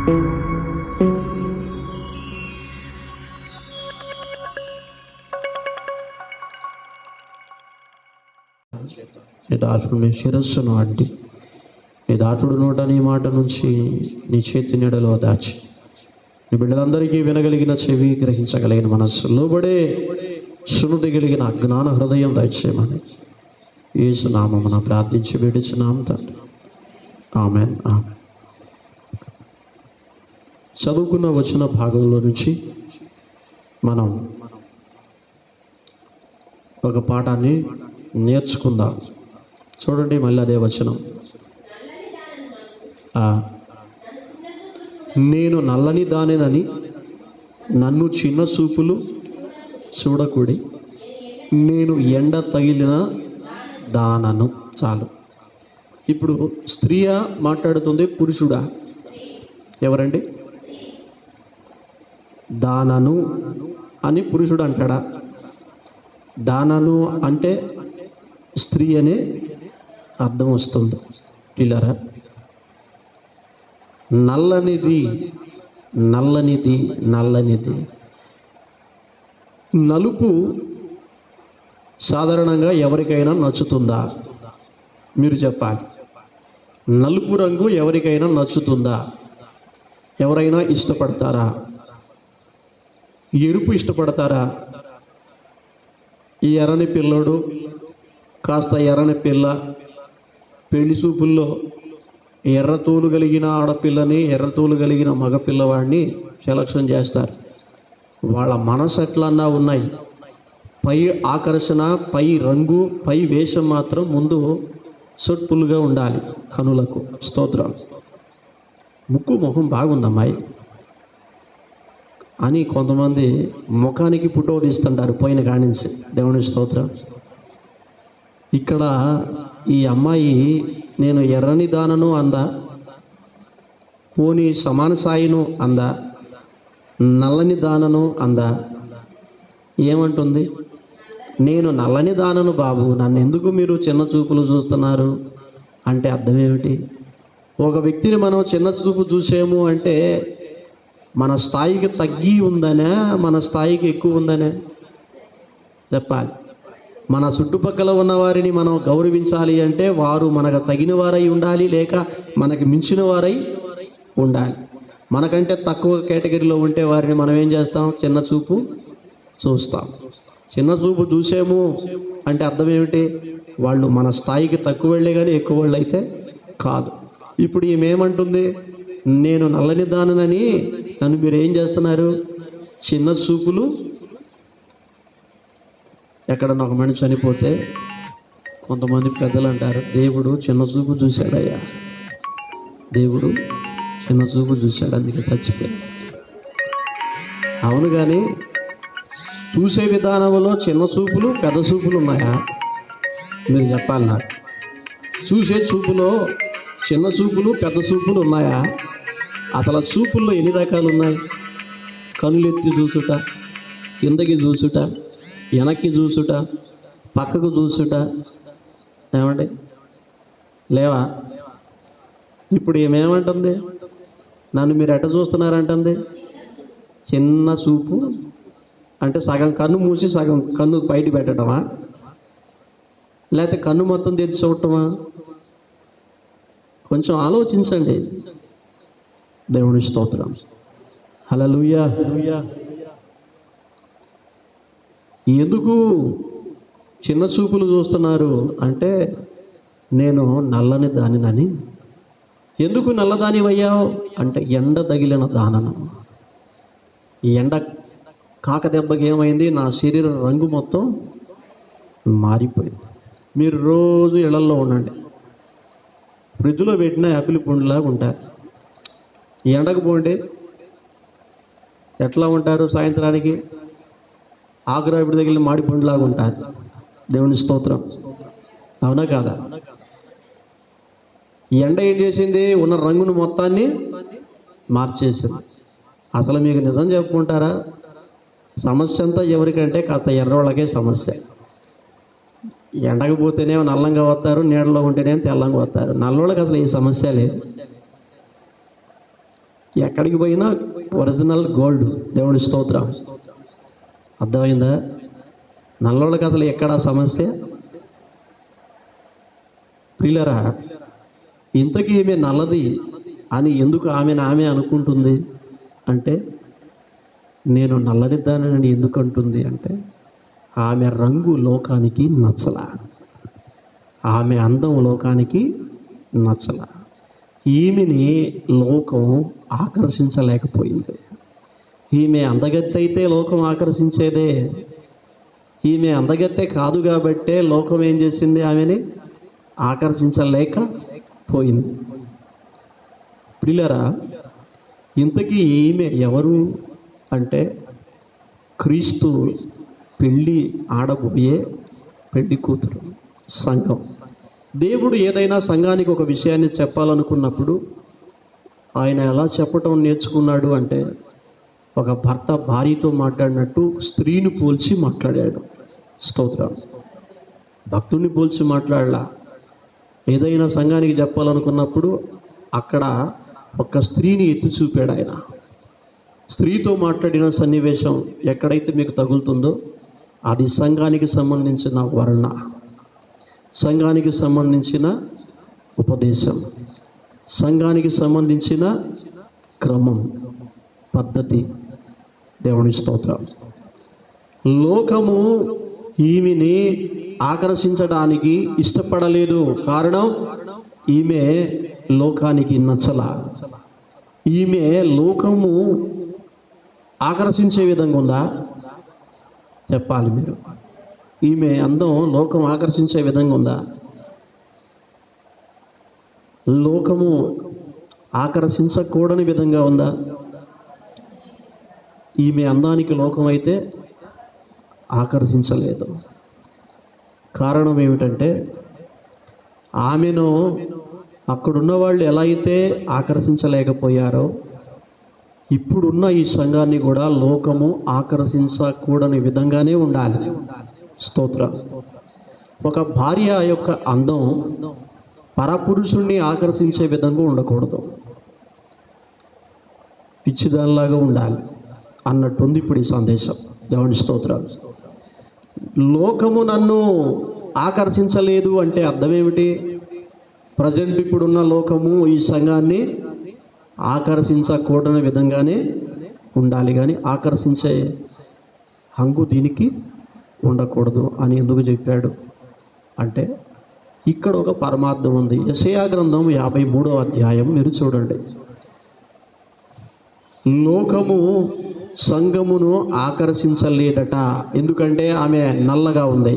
నీ దాసుడు నీ శిరస్సును అడ్డి నీ దాసుడు నోట నీ మాట నుంచి నీ చేతి నీడలో దాచి నీ బిడ్డలందరికీ వినగలిగిన చెవి, గ్రహించగలిగిన మనస్సు, లోబడే సునుడి కలిగిన అజ్ఞాన హృదయం దయచేయమని యేసు నామమున ప్రార్థించి వేడుచున్నాం తండ్రి. ఆమేన్. ఆమేన్. చదువుకున్న వచ్చిన భాగంలో నుంచి మనం ఒక పాఠాన్ని నేర్చుకుందాం. చూడండి, మళ్ళీ అదే వచనం. నేను నల్లని దానినని నన్ను చిన్న చూపులు చూడకూడి, నేను ఎండ తగిలిన దానను. చాలు. ఇప్పుడు స్త్రీయా మాట్లాడుతుంది, పురుషుడా? ఎవరండి? దానను అని పురుషుడు అంటాడా? దానను అంటే స్త్రీ అనే అర్థం వస్తుంది. పిల్లరా, నల్లనిది నల్లనిది నల్లనిది. నలుపు సాధారణంగా ఎవరికైనా నచ్చుతుందా? మీరు చెప్పాలి. నలుపు రంగు ఎవరికైనా నచ్చుతుందా? ఎవరైనా ఇష్టపడతారా? ఎరుపు ఇష్టపడతారా? ఈ ఎర్రని పిల్లోడు, కాస్త ఎర్రని పిల్ల, పెళ్లి చూపుల్లో ఎర్రతోలు కలిగిన ఆడపిల్లని, ఎర్రతోలు కలిగిన మగపిల్లవాడిని సెలక్షన్ చేస్తారు. వాళ్ళ మనసు ఎట్లన్నా ఉన్నాయి. పై ఆకర్షణ, పై రంగు, పై వేషం మాత్రం ముందు సొట్టులుగా ఉండాలి కనులకు. స్తోత్రాలు. ముక్కు మొహం బాగుందమ్మాయి అని కొంతమంది ముఖానికి ఫోటో తీస్తుంటారు పోయిన కానించి. దేవుని స్తోత్రం. ఇక్కడ ఈ అమ్మాయి నేను ఎర్రని దానను అందా, పోనీ సమాన సాయిను అందా, నల్లని దానను అందా? ఏమంటుంది? నేను నల్లని దానను బాబు, నన్ను ఎందుకు మీరు చిన్న చూపులు చూస్తున్నారు అంటే అర్థం ఏమిటి? ఒక వ్యక్తిని మనం చిన్న చూపు చూసాము అంటే మన స్థాయికి తగ్గి ఉందనే, మన స్థాయికి ఎక్కువ ఉందనే చెప్పాలి. మన చుట్టుపక్కల ఉన్న వారిని మనం గౌరవించాలి అంటే వారు మనకు తగిన వారై ఉండాలి, లేక మనకి మించిన వారై ఉండాలి. మనకంటే తక్కువ కేటగిరీలో ఉంటే వారిని మనం ఏం చేస్తాం? చిన్న చూపు చూస్తాం. చిన్న చూపు చూసాము అంటే అర్థం ఏమిటి? వాళ్ళు మన స్థాయికి తక్కువ వాళ్ళే కానీ ఎక్కువ వాళ్ళు అయితే కాదు. ఇప్పుడు ఈమెమంటుంది? నేను నల్లని దానని నన్ను మీరు ఏం చేస్తున్నారు? చిన్న చూపులు. ఎక్కడన్నా ఒక మనిషి చనిపోతే కొంతమంది పెద్దలు అంటారు, దేవుడు చిన్న చూపు చూశాడయ్యా, దేవుడు చిన్న చూపు చూశాడు అందుకే చచ్చిపోయాడు. అవును, కానీ చూసే విధానంలో చిన్న చూపులు, పెద్ద చూపులు ఉన్నాయా? మీరు చెప్పాలి నాకు. చూసే చూపులో చిన్న చూపులు, పెద్ద చూపులు ఉన్నాయా? అసలు చూపుల్లో ఎన్ని రకాలు ఉన్నాయి? కనులెత్తి చూసుట, కిందకి చూసుట, వెనక్కి చూసుట, పక్కకు చూసుట. ఏమండి? లేవా? ఇప్పుడు ఏమేమంటుంది? నన్ను మీరు ఎట్ట చూస్తున్నారంటుంది? చిన్న చూపు అంటే సగం కన్ను మూసి సగం కన్ను బయట పెట్టడమా? లేకపోతే కన్ను మొత్తం తెరిచి చూడటమా? కొంచెం ఆలోచించండి. దేవుని స్తోత్రం. హల్లెలూయా. ఎందుకు చిన్న చూపులు చూస్తున్నారు అంటే నేను నల్లని దానినని. ఎందుకు నల్లదానివయ్యావు అంటే ఎండ తగిలిన దానను. ఈ ఎండ కాక దెబ్బకి ఏమైంది? నా శరీర రంగు మొత్తం మారిపోయింది. మీరు రోజు ఇళ్లల్లో ఉండండి, ఫ్రిడ్జ్లో పెట్టిన యాపిల్ పండులాగా ఉంటారు. ఎండకు పోండి, ఎట్లా ఉంటారు? సాయంత్రానికి ఆకురాపిడి తగిలిన మాడి పండులాగా ఉంటారు. దేవుని స్తోత్రం. అవునా కాదా? ఎండ ఏం చేసింది? ఉన్న రంగును మొత్తాన్ని మార్చేసింది. అసలు మీకు నిజం చెప్పుకుంటారా? సమస్య అంతా ఎవరికంటే కాస్త ఎర్రోళ్ళకే సమస్య. ఎండకు పోతేనేమో నల్లంగా వస్తారు, నీడలో ఉంటేనేమో తెల్లంగా వస్తారు. నల్లోళ్ళకి అసలు ఈ సమస్య లేదు. ఎక్కడికి పోయినా ఒరిజినల్ గోల్డ్. దేవుని స్తోత్రం. అర్థమైందా? నల్లోళ్ళకి అసలు ఎక్కడా సమస్య? ప్రియులరా, ఇంతకీ ఈమె నల్లది అని ఎందుకు ఆమె అనుకుంటుంది అంటే, నేను నల్లనిద్దానని ఎందుకు అంటుంది అంటే, ఆమె రంగు లోకానికి నచ్చల, ఆమె అందం లోకానికి నచ్చల. ఈమెని లోకం ఆకర్షించలేకపోయింది. ఈమె అందగత్తె అయితే లోకం ఆకర్షించేదే. ఈమె అందగత్తె కాదు కాబట్టే లోకం ఏం చేసింది? ఆమెని ఆకర్షించలేకపోయింది. ప్రియులరా, ఇంతకీ ఈమె ఎవరు అంటే, క్రీస్తు పెళ్ళి ఆడబోయే పెళ్లి కూతురు, సంఘం. దేవుడు ఏదైనా సంఘానికి ఒక విషయాన్ని చెప్పాలనుకున్నప్పుడు ఆయన ఎలా చెప్పటం నేర్చుకున్నాడు అంటే, ఒక భర్త భార్యతో మాట్లాడినట్టు స్త్రీని పోల్చి మాట్లాడాడు. స్తోత్రం. భక్తుడిని పోల్చి మాట్లాడలా. ఏదైనా సంఘానికి చెప్పాలనుకున్నప్పుడు అక్కడ ఒక స్త్రీని ఎత్తి చూపాడు ఆయన. స్త్రీతో మాట్లాడిన సన్నివేశం ఎక్కడైతే మీకు తగులుతుందో అది సంఘానికి సంబంధించిన వర్ణ, సంఘానికి సంబంధించిన ఉపదేశం, సంఘానికి సంబంధించిన క్రమం, పద్ధతి. దేవుని స్తోత్రం. లోకము ఈమెని ఆకర్షించడానికి ఇష్టపడలేదు. కారణం, ఈమె లోకానికి నచ్చల. ఈమె లోకము ఆకర్షించే విధంగా ఉందా చెప్పాలి మీరు. ఈమె అందం లోకం ఆకర్షించే విధంగా ఉందా? లోకము ఆకర్షించకూడని విధంగా ఉందా? ఈమె అందానికి లోకం అయితే ఆకర్షించలేదు. కారణం ఏమిటంటే, ఆమెను అక్కడున్న వాళ్ళు ఎలా అయితే ఆకర్షించలేకపోయారో ఇప్పుడున్న ఈ సంఘాన్ని కూడా లోకము ఆకర్షించకూడని విధంగానే ఉండాలి. స్తోత్రం. ఒక భార్య యొక్క అందం పరపురుషుణ్ణి ఆకర్షించే విధంగా ఉండకూడదు, పిచ్చిదానిలాగా ఉండాలి అన్నట్టుంది ఇప్పుడు ఈ సందేశం. దేవుని స్తోత్రాలు. లోకము నన్ను ఆకర్షించలేదు అంటే అర్థం ఏమిటి? ప్రజెంట్ ఇప్పుడున్న లోకము ఈ సంఘాన్ని ఆకర్షించకూడని విధంగానే ఉండాలి, కానీ ఆకర్షించే హంగు దీనికి ఉండకూడదు అని ఎందుకు చెప్పాడు అంటే, ఇక్కడ ఒక పరమార్థం ఉంది. యెషయా గ్రంథం 53వ అధ్యాయం మీరు చూడండి. లోకము సంఘమును ఆకర్షించలేదట, ఎందుకంటే ఆమె నల్లగా ఉంది.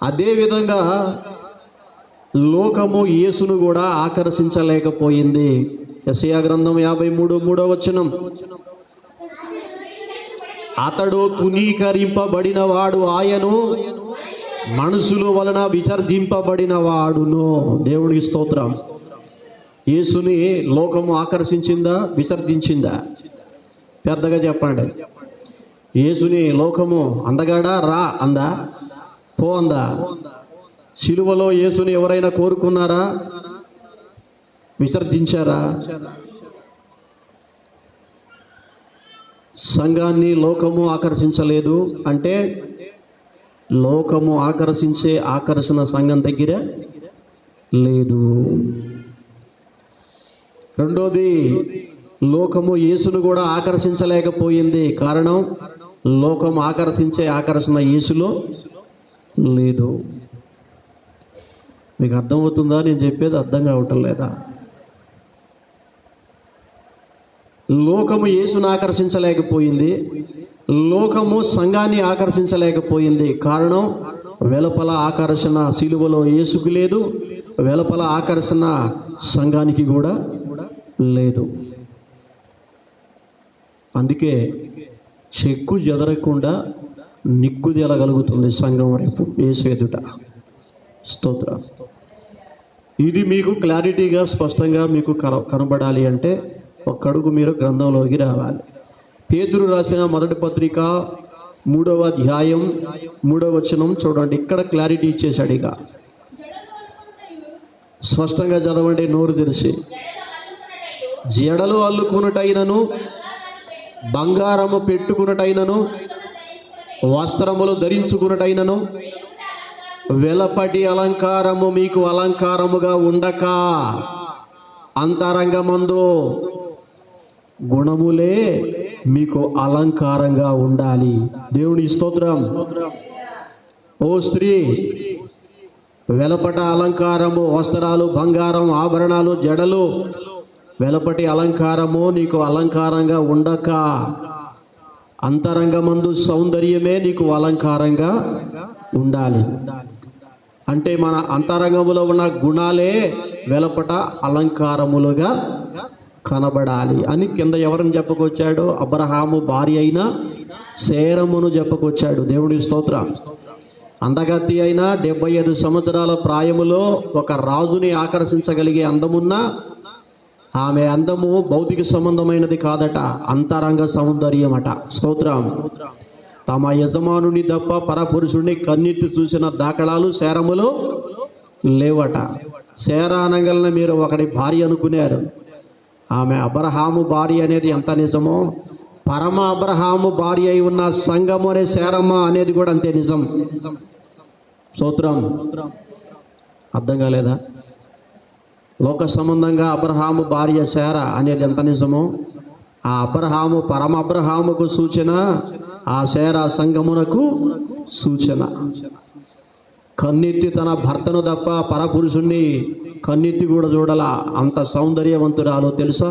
అదేవిధంగా లోకము యేసును కూడా ఆకర్షించలేకపోయింది. యెషయా గ్రంథం 53:3 వచనం, అతడు తునీకరింపబడిన వాడు ఆయను, మనుషుల వలన విసర్జింపబడిన వాడును. దేవుడికి స్తోత్రం. యేసుని లోకము ఆకర్షించిందా, విసర్జించిందా? పెద్దగా చెప్పండి. యేసుని లోకము అందగాడా రా అందా, పో అందా? సిలువలో యేసుని ఎవరైనా కోరుకున్నారా, విసర్జించారా? సంఘాన్ని లోకము ఆకర్షించలేదు అంటే లోకము ఆకర్షించే ఆకర్షణ సంఘం దగ్గర లేదు. రెండోది, లోకము యేసును కూడా ఆకర్షించలేకపోయింది. కారణం, లోకం ఆకర్షించే ఆకర్షణ యేసులో లేదు. మీకు అర్థమవుతుందా నేను చెప్పేది? అర్థం కావటం లేదా? లోకము యేసును ఆకర్షించలేకపోయింది, లోకము సంఘాన్ని ఆకర్షించలేకపోయింది. కారణం, వెలుపల ఆకర్షణ సిలువలో యేసుకు లేదు, వెలుపల ఆకర్షణ సంఘానికి కూడా లేదు. అందుకే చెక్కు చెదరకుండా నిగ్గు తెలగలుగుతుంది సంఘం రేపు యేసు ఎదుట. స్తోత్రం. ఇది మీకు క్లారిటీగా స్పష్టంగా మీకు కనబడాలి అంటే ఒక్కడుగు మీరు గ్రంథంలోకి రావాలి. పేతురు రాసిన మొదటి పత్రిక 3వ అధ్యాయం 3వ వచనం చూడండి. ఇక్కడ క్లారిటీ ఇచ్చేశాడు. ఇక స్పష్టంగా చదవండి, నోరు తెరిచి. జడలు అల్లుకున్నటైనను, బంగారము పెట్టుకున్నటైనను, వస్త్రములు ధరించుకున్నటైనను, వెలపటి అలంకారము మీకు అలంకారముగా ఉండక, అంతరంగమందు గుణములే మీకు అలంకారంగా ఉండాలి. దేవుని స్తోత్రం. ఓ స్త్రీ, వెలపట అలంకారము, వస్త్రాలు, బంగారం, ఆభరణాలు, జడలు, వెలపటి అలంకారము నీకు అలంకారంగా ఉండక, అంతరంగమందు సౌందర్యమే నీకు అలంకారంగా ఉండాలి. అంటే మన అంతరంగములో ఉన్న గుణాలే వెలపట అలంకారములుగా కనబడాలి అని కింద ఎవరిని చెప్పుకొచ్చాడు? అబ్రహాము భార్య అయిన శారమును చెప్పుకొచ్చాడు. దేవుడి స్తోత్రం. అందగత్తి అయిన 75 సంవత్సరాల ప్రాయములో ఒక రాజుని ఆకర్షించగలిగే అందమున్న ఆమె అందము భౌతిక సంబంధమైనది కాదట, అంతరంగ సౌందర్యమట. స్తోత్రం. తమ యజమానుని తప్ప పరపురుషుడిని కన్నెత్తి చూసిన దాఖలాలు శారములో లేవట. శారా అనగలన మీరు ఒకటి భార్య అనుకున్నారు. ఆమె అబ్రహాము భార్య అనేది ఎంత నిజమో, పరమ అబ్రహాము భార్య అయి ఉన్న సంఘము అనే శారమ్మ అనేది కూడా అంతే నిజం. స్తోత్రం. అర్థం కాలేదా? లోక సంబంధంగా అబ్రహాము భార్య శారా అనేది ఎంత నిజమో, ఆ అబ్రహాము పరమ అబ్రహాముకు సూచన, ఆ శారా సంఘమునకు సూచన. కన్నెత్తి తన భర్తను తప్ప పరపురుషుణ్ణి కన్నెత్తి కూడా చూడాల, అంత సౌందర్యవంతురాలు తెలుసా.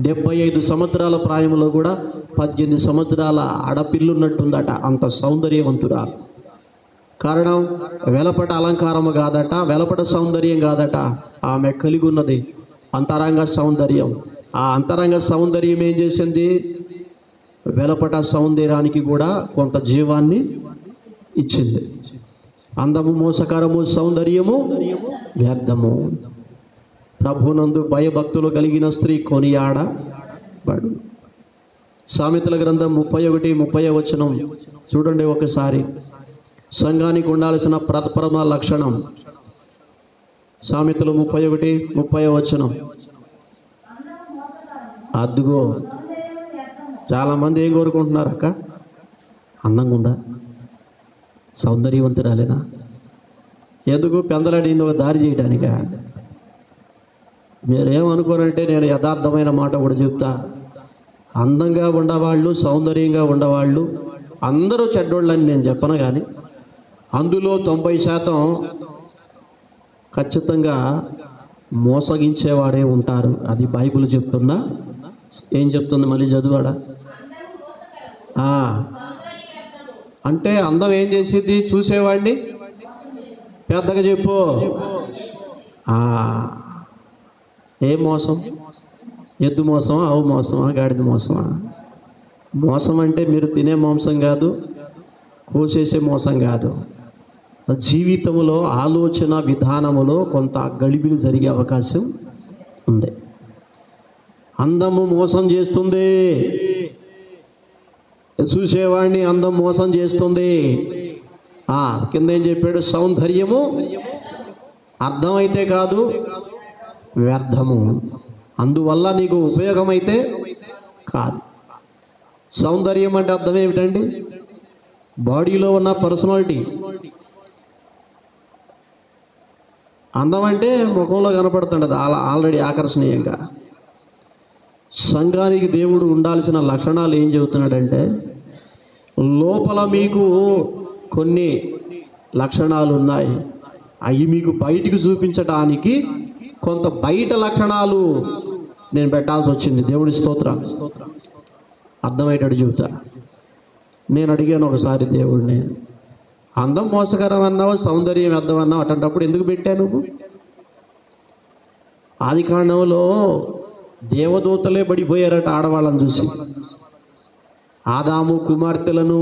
75 సంవత్సరాల ప్రాయంలో కూడా 18 సంవత్సరాల ఆడపిల్లున్నట్టుందట, అంత సౌందర్యవంతురాలు. కారణం వెలపట అలంకారము కాదట, వెలపట సౌందర్యం కాదట, ఆమె కలిగి ఉన్నది అంతరంగ సౌందర్యం. ఆ అంతరంగ సౌందర్యం ఏం చేసింది? వెలపట సౌందర్యానికి కూడా కొంత జీవాన్ని ఇచ్చింది. అందము మోసకరము, సౌందర్యము వ్యర్థము. ప్రభునందు భయభక్తులు కలిగిన స్త్రీ కొనియాడబడు. సామెతల గ్రంథం 31:30 వచనం చూడండి ఒకసారి. సంఘానికి ఉండాల్సిన ప్రథమ లక్షణం. సామెతలు 31:30 వచనం. అద్దుగో, చాలామంది ఏం కోరుకుంటున్నారు? అక్క అందంగా ఉందా, సౌందర్యవంతురాలేనా? ఎందుకు పెందలాడి ఒక దారి చేయడానికా? మీరేమనుకోరంటే నేను యథార్థమైన మాట కూడా చెప్తా. అందంగా ఉండవాళ్ళు, సౌందర్యంగా ఉండవాళ్ళు అందరూ చెడ్డోళ్ళని నేను చెప్పను, కానీ అందులో 90% ఖచ్చితంగా మోసగించేవాడే ఉంటారు. అది బైబిల్ చెప్తున్నా. ఏం చెప్తుంది? మళ్ళీ చదువాడా? అంటే అందం ఏం చేసేది? చూసేవాడిని. పెద్దగా చెప్పు. ఏ మోసం? ఎద్దు మోసమా, ఆవు మోసమా, గాడిద మోసమా? మోసం అంటే మీరు తినే మాంసం కాదు, కోసేసే మోసం కాదు. జీవితంలో ఆలోచన విధానములో కొంత గడిబిలు జరిగే అవకాశం ఉంది. అందము మోసం చేస్తుంది, చూసేవాడిని అందం మోసం చేస్తుంది. కింద ఏం చెప్పాడు? సౌందర్యము అర్థమైతే కాదు, వ్యర్థము. అందువల్ల నీకు ఉపయోగమైతే కాదు. సౌందర్యం అంటే అర్థం ఏమిటండి? బాడీలో ఉన్న పర్సనాలిటీ. అందం అంటే ముఖంలో కనపడుతుండదు ఆల్రెడీ ఆకర్షణీయంగా. సంఘానికి దేవుడు ఉండాల్సిన లక్షణాలు ఏం చెబుతున్నాడంటే, లోపల మీకు కొన్ని లక్షణాలు ఉన్నాయి, అవి మీకు బయటికి చూపించడానికి కొంత బయట లక్షణాలు నేను పెట్టాల్సి వచ్చింది. దేవుడి స్తోత్రం. అర్థమయ్యేటట్టు చెబుతా. నేను అడిగాను ఒకసారి దేవుడిని, అందం మోసకరం అన్నావు, సౌందర్యం వ్యర్థం అన్నావు, అటువంటిప్పుడు ఎందుకు పెట్టావు నువ్వు? ఆది కాండంలో దేవదూతలే పడిపోయారట ఆడవాళ్ళని చూసి. ఆదాము కుమార్తెలను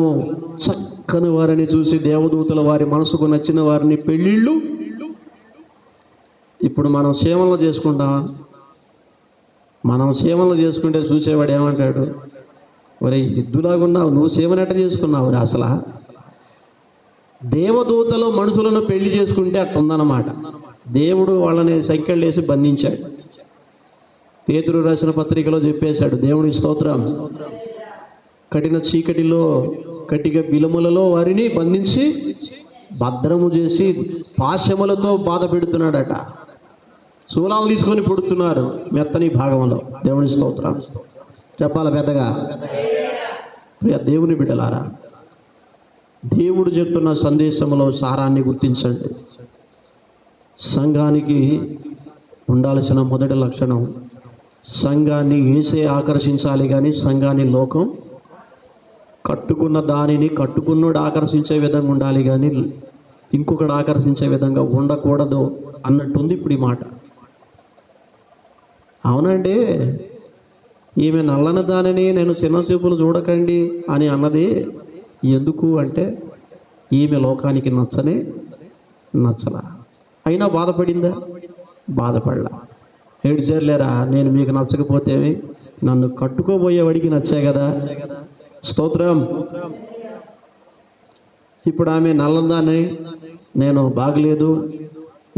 చక్కని వారిని చూసి దేవదూతల వారి మనసుకు నచ్చిన వారిని పెళ్ళిళ్ళు. ఇప్పుడు మనం సేవలు చేసుకుంటాం. మనం సేవలు చేసుకుంటే చూసేవాడు ఏమంటాడు? ఒరే ఎద్దులాగున్నావు, నువ్వు సేవను ఎట్ట చేసుకున్నావు? అసలు దేవదూతలు మనుషులను పెళ్లి చేసుకుంటే అట్టుందన్నమాట. దేవుడు వాళ్ళని సంఖ్యలు వేసి బంధించాడు. పేతురు రాసిన పత్రికలో చెప్పేశాడు. దేవుని స్తోత్రం. కఠిన చీకటిలో కటిక బిలములలో వారిని బంధించి భద్రము చేసి పాశములతో బాధ పెడుతున్నాడట. శూలాలు తీసుకొని పుడుతున్నారు మెత్తని భాగంలో. దేవుని స్తోత్రం. చెప్పాలి పెద్దగా. ప్రియ దేవుని బిడ్డలారా, దేవుడు చెప్తున్న సందేశంలో సారాన్ని గుర్తించండి. సంఘానికి ఉండాల్సిన మొదటి లక్షణం, సంఘాన్ని యేసే ఆకర్షించాలి, కానీ సంఘాన్ని లోకం కట్టుకున్న దానిని కట్టుకున్నోడు ఆకర్షించే విధంగా ఉండాలి, కానీ ఇంకొకడు ఆకర్షించే విధంగా ఉండకూడదు అన్నట్టుంది ఇప్పుడు ఈ మాట. అవునండి, ఈమె నల్లని దానిని నేను చిన్న చూపులు చూడకండి అని అన్నది ఎందుకు అంటే, ఈమె లోకానికి నచ్చలా. అయినా బాధపడిందా? బాధపడలా. ఏడ్చేర్లేరా, నేను మీకు నచ్చకపోతే నన్ను కట్టుకోబోయేవాడికి నచ్చే కదా. స్తోత్రం. ఇప్పుడు ఆమె నల్లదాన్ని నేను బాగలేదు,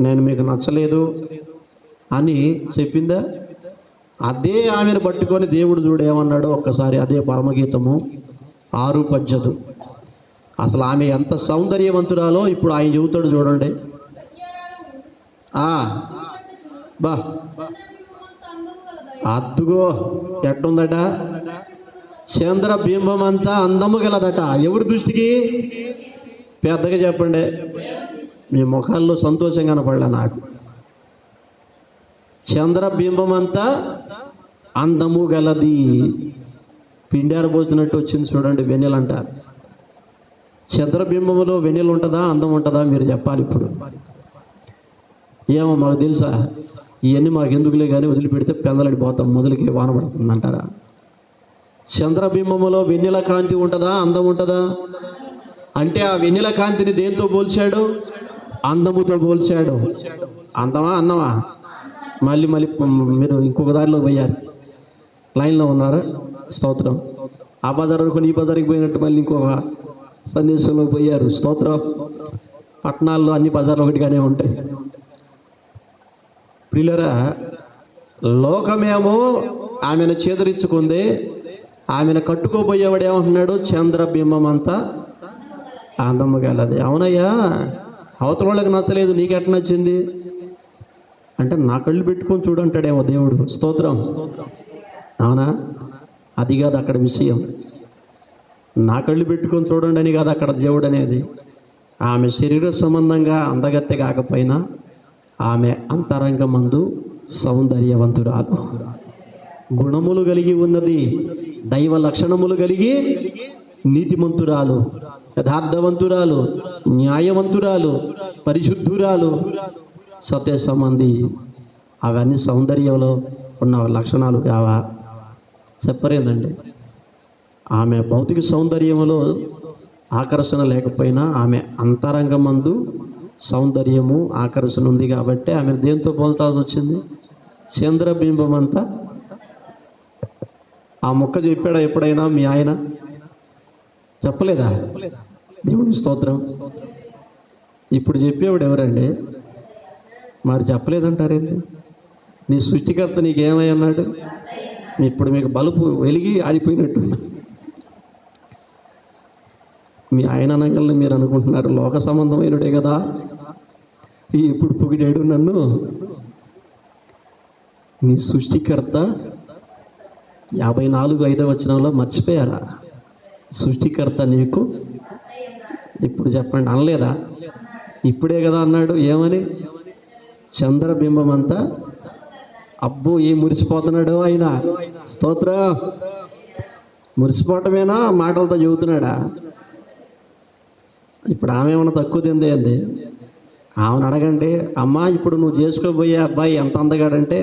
నేను మీకు నచ్చలేదు అని చెప్పిందా? అదే ఆమెను పట్టుకొని దేవుడు చూడేమన్నాడు ఒక్కసారి. అదే పరమగీతము 6:18. అసలు ఆమె ఎంత సౌందర్యవంతురాలో ఇప్పుడు ఆయన చెబుతాడు చూడండి. బా అద్దుగో ఎట్టుందట, చంద్రబింబం అంతా అందము గలదట. ఎవరి దృష్టికి? పెద్దగా చెప్పండి. మీ ముఖాల్లో సంతోషం కనపడలే నాకు. చంద్రబింబం అంతా అందము గలది. పిండారు పోసినట్టు వచ్చింది చూడండి, వెన్నెల అంటారు. చంద్రబింబములో వెన్నెల ఉంటుందా, అందం ఉంటుందా? మీరు చెప్పాలి ఇప్పుడు. ఏమో మాకు తెలుసా, ఇవన్నీ మాకు ఎందుకులే కానీ వదిలిపెడితే పెందలడిపోతాం, మొదలుకి వాన పడుతుంది అంటారా? చంద్రబింబములో వెన్నెల కాంతి ఉంటుందా, అందం ఉంటుందా? అంటే ఆ వెన్నెల కాంతిని దేంతో పోల్చాడు? అందముతో పోల్చాడు. అందమా అన్నమా? మళ్ళీ మీరు ఇంకొక దారిలో పోయారు, లైన్లో ఉన్నారా? స్తోత్రం. ఆ బజారు కొన్ని ఈ బజారుకి పోయినట్టు మళ్ళీ ఇంకొక సందేశంలో పోయారు. స్తోత్రం. పట్టణాల్లో అన్ని బజార్లు ఒకటిగానే ఉంటాయి. ప్రియులరా, లోకమేమో ఆమెను చేదరించుకుంది, ఆమెను కట్టుకోబోయేవాడు ఏమంటున్నాడు? చంద్రబింబం అంతా అందము గలది. అవునయ్యా, అవతల వాళ్ళకి నచ్చలేదు, నీకెట్ట నచ్చింది అంటే నా కళ్ళు పెట్టుకొని చూడంటాడేమో దేవుడు. స్తోత్రం. అవునా? అది కాదు అక్కడ విషయం. నా కళ్ళు పెట్టుకొని చూడండి అని కాదు అక్కడ దేవుడు అనేది. ఆమె శరీర సంబంధంగా అందగత్తె కాకపోయినా ఆమె అంతరంగమందు సౌందర్యవంతురాలు, గుణములు కలిగి ఉన్నది, దైవ లక్షణములు కలిగి నీతిమంతురాలు, యథార్థవంతురాలు, న్యాయవంతురాలు, పరిశుద్ధురాలు, సత్య సంబంధి. అవన్నీ సౌందర్యంలో ఉన్న లక్షణాలు కావా? చెప్పరేందండి. ఆమె భౌతిక సౌందర్యములో ఆకర్షణ లేకపోయినా ఆమె అంతరంగమందు సౌందర్యము, ఆకర్షణ ఉంది కాబట్టి ఆమె దేంతో పోల్చాల్సి వచ్చింది? చంద్రబింబం అంతా. ఆ మొక్క చెప్పాడా ఎప్పుడైనా మీ ఆయన? చెప్పలేదా? దేవుని స్తోత్రం. ఇప్పుడు చెప్పేవాడు ఎవరండి? మరి చెప్పలేదంటారేంటి? నీ సృష్టికర్త నీకేమై అన్నాడు? ఇప్పుడు మీకు బలుపు వెలిగి ఆడిపోయినట్టు. మీ ఆయన అనగలని మీరు అనుకుంటున్నారు, లోక సంబంధమైనడే కదా, ఎప్పుడు పొగిడాడు నన్ను. నీ సృష్టికర్త 54:5 వచనంలో మర్చిపోయారా? సృష్టికర్త నీకు ఇప్పుడు చెప్పండి, అనలేదా? ఇప్పుడే కదా అన్నాడు. ఏమని? చంద్రబింబం అంతా. అబ్బో, ఏం మురిసిపోతున్నాడు ఆయన. స్తోత్ర. మురిసిపోవటమేనా, మాటలతో చెబుతున్నాడా? ఇప్పుడు ఆమె ఏమన్నా తక్కువ తిందేంది? ఆమెను అడగండి, అమ్మా ఇప్పుడు నువ్వు చేసుకోబోయే అబ్బాయి ఎంత అందగాడంటే,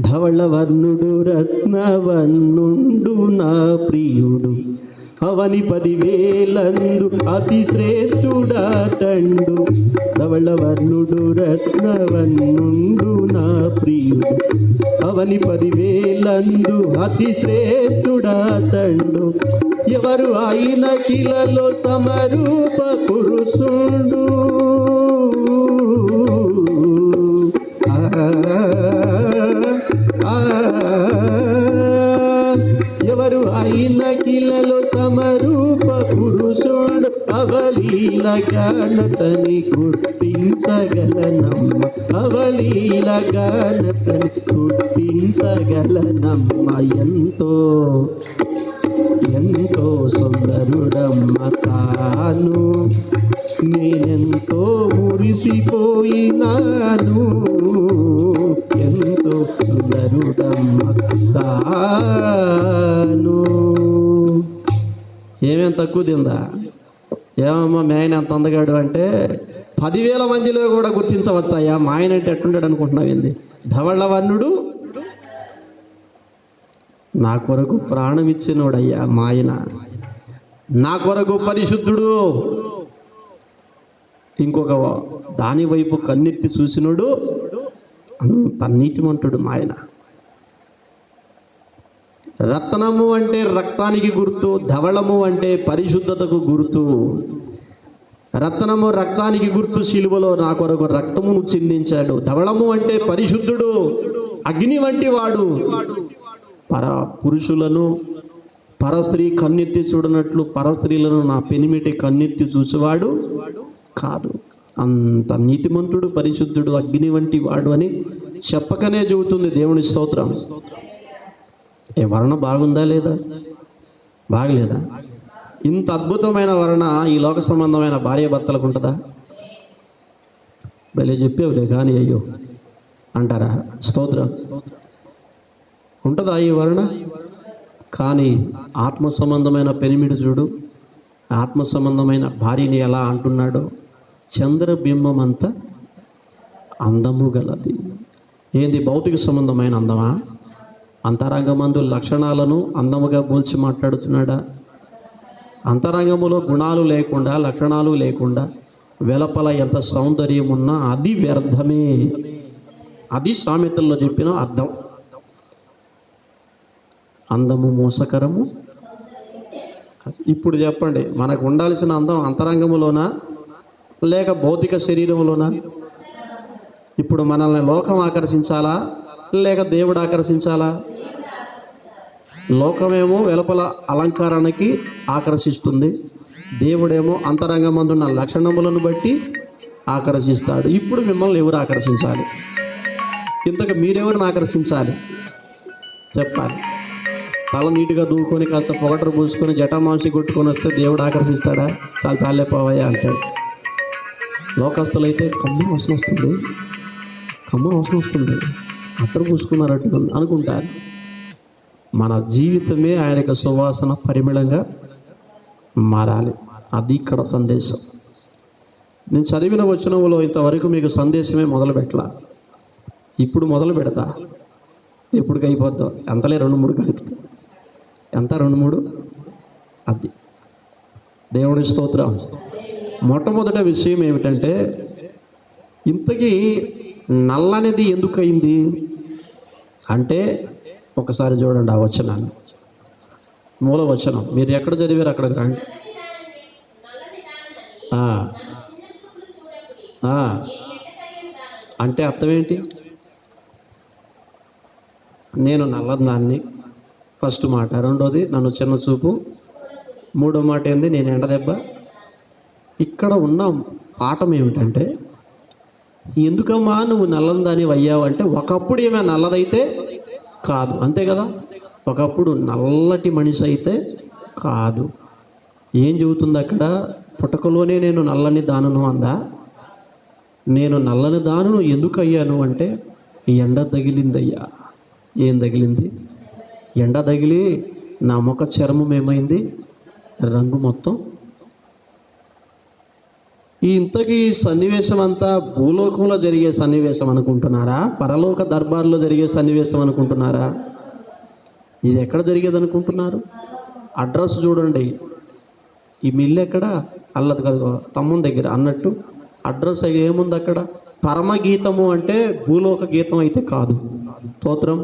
ధవళ వర్ణుడు రత్నవర్ణుండు నా ప్రియుడు, అవని 10,000 అతి శ్రేష్ఠుడాటండు. ధవళ వర్ణుడు రత్నవర్ణుండు నా ప్రియుడు, అవని 10,000 అతి శ్రేష్ఠుడాటండు. ఎవరు ఆయన కిలలో సమరూప పురుషుడు, ఆ అవలీలగానతని గుర్తించగలనమ్మ, అవలీలగానతని గుర్తించగలనమ్మ. ఎంతో ఎంతో సుందరుడమ్మ తాను, నేనెంతో మురిసిపోయినాను. ఎంతో సుందరుడమ్మ తాను. ఏమేం తక్కువ తిందా? ఏమమ్మా మీ ఆయన ఎంత అందగాడు అంటే 10,000 మందిలో కూడా గుర్తించవచ్చాయా మా ఆయన అంటే ఎట్టుంటాడు అనుకుంటున్నావు ఏంది? ధవళవర్ణుడు, నా కొరకు ప్రాణం ఇచ్చినోడయ్యా మా ఆయన, నా కొరకు పరిశుద్ధుడు. ఇంకొక దాని వైపు కన్నెత్తి చూసినోడు, అంత నీతిమంతుడు మా ఆయన. రత్నము అంటే రక్తానికి గుర్తు, ధవళము అంటే పరిశుద్ధతకు గుర్తు. రత్నము రక్తానికి గుర్తు, శిలువలో నా కొరకు రక్తమును చిందించాడు. ధవళము అంటే పరిశుద్ధుడు, అగ్ని వంటి వాడు. పురుషులను పరస్త్రీ కన్నెత్తి చూడనట్లు పరస్త్రీలను నా పెనిమిటి కన్నెత్తి చూసేవాడు కాదు. అంత నీతిమంతుడు, పరిశుద్ధుడు, అగ్ని వంటి వాడు అని చెప్పకనే చెబుతుంది దేవుని స్తోత్రం. ఏ వర్ణ బాగుందా లేదా? బాగలేదా? ఇంత అద్భుతమైన వర్ణ ఈ లోక సంబంధమైన భార్య భర్తలకు ఉంటుందా? భలే చెప్పేవులే కానీ అయ్యో అంటారా? స్తోత్రం. ఉంటుందా ఈ వర్ణ? కానీ ఆత్మ సంబంధమైన పెనిమిడి చూడు, ఆత్మ సంబంధమైన భార్యని ఎలా అంటున్నాడో, చంద్రబింబం అంత అందము గలది. ఏంది? భౌతిక సంబంధమైన అందమా? అంతరంగమందు లక్షణాలను అందముగా పోల్చి మాట్లాడుతున్నాడా? అంతరంగములో గుణాలు లేకుండా, లక్షణాలు లేకుండా వెలపల ఎంత సౌందర్యం ఉన్నా అది వ్యర్థమే. అది సామెతల్లో చెప్పిన అర్థం. అందము మోసకరము. ఇప్పుడు చెప్పండి, మనకు ఉండాల్సిన అందం అంతరంగములోనా లేక భౌతిక శరీరంలోనా? ఇప్పుడు మనల్ని లోకం ఆకర్షించాలా లేక దేవుడు ఆకర్షించాలా? లోకమేమో వెలుపల అలంకారానికి ఆకర్షిస్తుంది, దేవుడేమో అంతరంగమందున్న లక్షణములను బట్టి ఆకర్షిస్తాడు. ఇప్పుడు మిమ్మల్ని ఎవరు ఆకర్షించాలి? ఇంతకు మీరెవరిని ఆకర్షించాలి చెప్పాలి? తల నీట్గా దూకొని కాస్త పొగటరు పూసుకొని జటామాంసి కొట్టుకొని వస్తే దేవుడు ఆకర్షిస్తాడా? చాలా చాలేపోవయ్యా అంటాడు. లోకస్తులైతే కమ్మ వాసన వస్తుంది, కమ్మ వాసన వస్తుంది, అత్తరు పూసుకున్నారట్టు అనుకుంటారు. మన జీవితమే ఆయనకు సువాసన పరిమళంగా మారాలి. అది ఇక్కడ సందేశం. నేను చదివిన వచనంలో ఇంతవరకు మీకు సందేశమే మొదలు పెట్టలా. ఇప్పుడు మొదలు పెడతా. ఎప్పటికి అయిపోద్దాం? ఎంతలే 2-3 గంటలు. ఎంత? 2-3. అది దేవుని స్తోత్రం. మొట్టమొదటి విషయం ఏమిటంటే, ఇంతకీ నల్లనేది ఎందుకు అయింది అంటే, ఒకసారి చూడండి ఆ వచనాన్ని, మూల వచనం. మీరు ఎక్కడ చదివారు అక్కడికి రండి. అంటే అర్థం ఏంటి? నేను నల్లదాన్ని, ఫస్ట్ మాట. రెండోది నన్ను చిన్న చూపు. మూడో మాట ఏంది? నేను ఎండదెబ్బ. ఇక్కడ ఉన్న పాఠం ఏమిటంటే, ఎందుకమ్మా నువ్వు నల్లదాని అయ్యావు అంటే, ఒకప్పుడు ఏమైనా నల్లదైతే కాదు, అంతే కదా? ఒకప్పుడు నల్లటి మనిషి అయితే కాదు. ఏం చెబుతుంది అక్కడ? పుటకలోనే నేను నల్లని దానను అందా. నేను నల్లని దానను ఎందుకు అయ్యాను అంటే, ఎండ తగిలిందయ్యా. ఏం తగిలింది? ఎండ తగిలి నా ముఖ చర్మం ఏమైంది? రంగు మొత్తం. ఈ ఇంతకీ సన్నివేశం అంతా భూలోకంలో జరిగే సన్నివేశం అనుకుంటున్నారా? పరలోక దర్బార్లో జరిగే సన్నివేశం అనుకుంటున్నారా? ఇది ఎక్కడ జరిగేది అనుకుంటున్నారు? అడ్రస్ చూడండి. ఈ మిల్లు ఎక్కడ? అల్లది కదా తమ్ముని దగ్గర అన్నట్టు అడ్రస్ ఏముంది అక్కడ? పరమగీతము అంటే భూలోక గీతం అయితే కాదు. స్తోత్రం.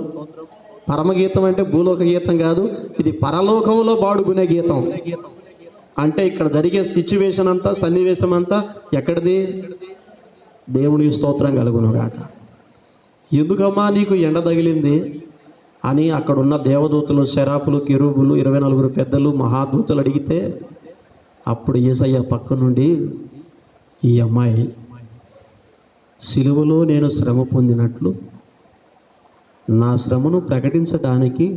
పరమగీతం అంటే భూలోక గీతం కాదు, ఇది పరలోకంలో పాడుకునే గీతం. అంటే ఇక్కడ జరిగే సిచ్యువేషన్ అంతా, సన్నివేశం అంతా ఎక్కడిది? దేవునికి స్తోత్రం కలుగునుగాక. ఎందుకమ్మా నీకు ఎండ తగిలింది అని అక్కడున్న దేవదూతలు, శరాపులు, కెరూబులు, 24 పెద్దలు, మహాదూతలు అడిగితే, అప్పుడు యేసయ్య పక్క నుండి ఈ అమ్మాయి సిలువలో నేను శ్రమ పొందినట్లు నా శ్రమను ప్రకటించడానికి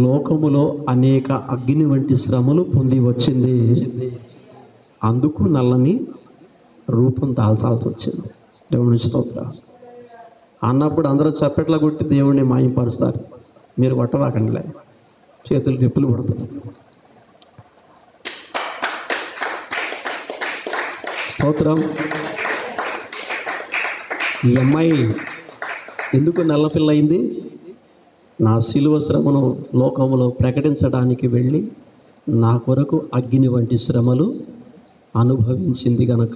లోకములో అనేక అగ్ని వంటి శ్రమలు పొంది వచ్చింది, అందుకు నల్లని రూపం దాల్చాల్సి వచ్చింది. దేవుని స్తోత్రం అన్నప్పుడు అందరూ చప్పట్ల కొట్టి దేవుడిని మాయంపరుస్తారు. మీరు కొట్టవాకండిలే, చేతులు నిప్పులు పడతాయి. స్తోత్రం. ఈ అమ్మాయి ఎందుకు నల్లపిల్ల అయింది? నా శిలువ శ్రమను లోకములో ప్రకటించడానికి వెళ్ళి నా కొరకు అగ్ని వంటి శ్రమలు అనుభవించింది గనక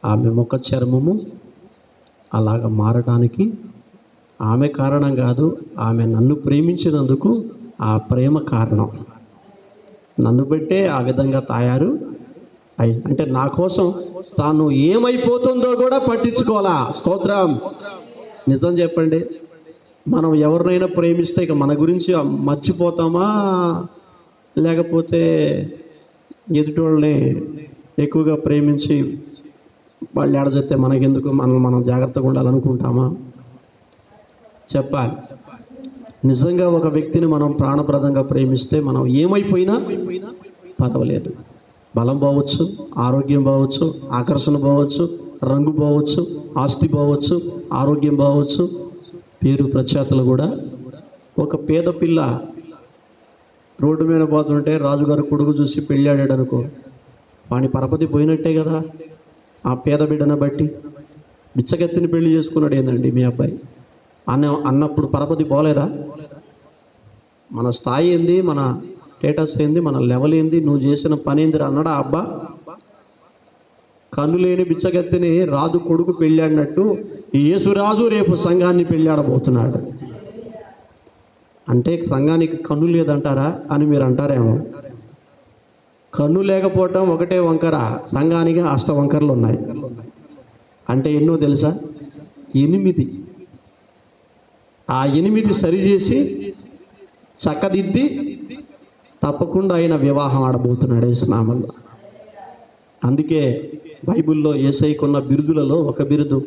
ఆమె ముఖ చర్మము అలాగ మారడానికి ఆమె కారణం కాదు, ఆమె నన్ను ప్రేమించినందుకు ఆ ప్రేమ కారణం. నన్ను బట్టే ఆ విధంగా తయారు అంటే నా కోసం తాను ఏమైపోతుందో కూడా పట్టించుకోవాలా. స్తోత్రం. నిజం చెప్పండి, మనం ఎవరినైనా ప్రేమిస్తే ఇక మన గురించి మర్చిపోతామా, లేకపోతే ఎదుటివాళ్ళని ఎక్కువగా ప్రేమించి వాళ్ళు ఏడజెత్తే మనకెందుకు, మనం జాగ్రత్తగా ఉండాలనుకుంటామా? చెప్పాలి. నిజంగా ఒక వ్యక్తిని మనం ప్రాణప్రదంగా ప్రేమిస్తే మనం ఏమైపోయినా పర్వాలేదు. బలం పోవచ్చు, ఆరోగ్యం పోవచ్చు, ఆకర్షణ పోవచ్చు, రంగు పోవచ్చు, ఆస్తి పోవచ్చు, ఆరోగ్యం పోవచ్చు, పేరు ప్రఖ్యాతులు కూడా. ఒక పేద పిల్ల రోడ్డు మీద పోతుంటే రాజుగారు కొడుకు చూసి పెళ్ళాడాడు అనుకో, వాని పరపతి పోయినట్టే కదా. ఆ పేద బిడ్డను బట్టి బిచ్చగెత్తిని పెళ్లి చేసుకున్నాడు ఏందండి మీ అబ్బాయి అన్నప్పుడు పరపతి పోలేదా? మన స్థాయి ఏంది, మన స్టేటస్ ఏంది, మన లెవెల్ ఏంది, నువ్వు చేసిన పని ఏంది అన్నాడా అబ్బా? కన్నులేని బిచ్చగెత్తిని రాజు కొడుకు పెళ్ళాడినట్టు యేసురాజు రేపు సంఘాన్ని పెళ్ళాడబోతున్నాడు. అంటే సంఘానికి కన్ను లేదంటారా అని మీరు అంటారేమో. కన్ను లేకపోవటం ఒకటే వంకర, సంఘానికి అష్టవంకరలు ఉన్నాయి. అంటే ఎన్నో తెలుసా? 8. ఆ 8 సరిచేసి చక్కదిద్ది తప్పకుండా ఆయన వివాహం ఆడబోతున్నాడు యేసునామములో. అందుకే బైబిల్లో యేసయ్యకున్న బిరుదులలో ఒక బిరుదు,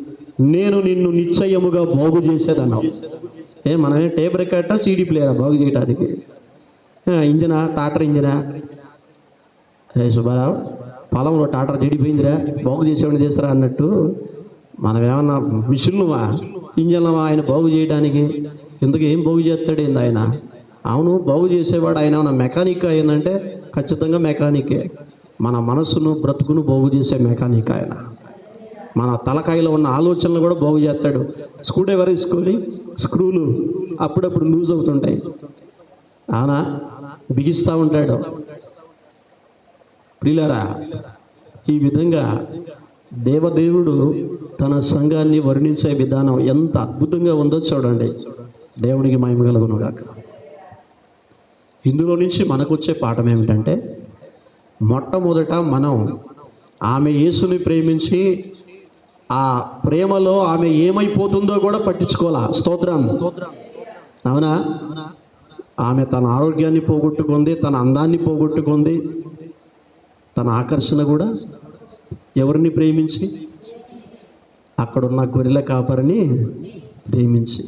నేను నిన్ను నిశ్చయముగా బాగు చేసేదన్నావు. మనమే టేప్ రికార్డా, సీడీ ప్లేయరా బాగు చేయడానికి? ఇంజనా, టాటర్ ఇంజనా? సుబ్బారావు, పొలంలో టాటర్ చెడిపోయిందిరా, బాగు చేసేవాడిని చేస్తారా అన్నట్టు మనం ఏమన్నా మిషన్లుమా, ఇంజన్లమా ఆయన బాగు చేయడానికి? ఎందుకు ఏం బాగు చేస్తాడేంది ఆయన? అవును, బాగు చేసేవాడు ఆయన. ఏమన్నా మెకానిక్ అయిందంటే ఖచ్చితంగా మెకానికే. మన మనసును బ్రతుకును బాగు చేసే మెకానిక్ ఆయన. మన తలకాయలో ఉన్న ఆలోచనలు కూడా బాగు చేస్తాడు. స్క్రూ డ్రైవర్ వేసుకొని స్క్రూలు అప్పుడప్పుడు లూజ్ అవుతుంటాయి, అవునా, బిగిస్తూ ఉంటాడు. ప్రియులారా, ఈ విధంగా దేవదేవుడు తన సంఘాన్ని వర్ణించే విధానం ఎంత అద్భుతంగా ఉందో చూడండి. దేవునికి మహిమ కలుగును గాక. ఇందులో నుంచి మనకు వచ్చే పాఠం ఏమిటంటే, మొట్టమొదట మనం ఆమె యేసుని ప్రేమించి ఆ ప్రేమలో ఆమె ఏమైపోతుందో కూడా పట్టించుకోవాలా. స్తోత్రం. అవునా? ఆమె తన ఆరోగ్యాన్ని పోగొట్టుకుంది, తన అందాన్ని పోగొట్టుకుంది, తన ఆకర్షణ కూడా ఎవరిని ప్రేమించి? అక్కడున్న గొర్రెల కాపరిని ప్రేమించి.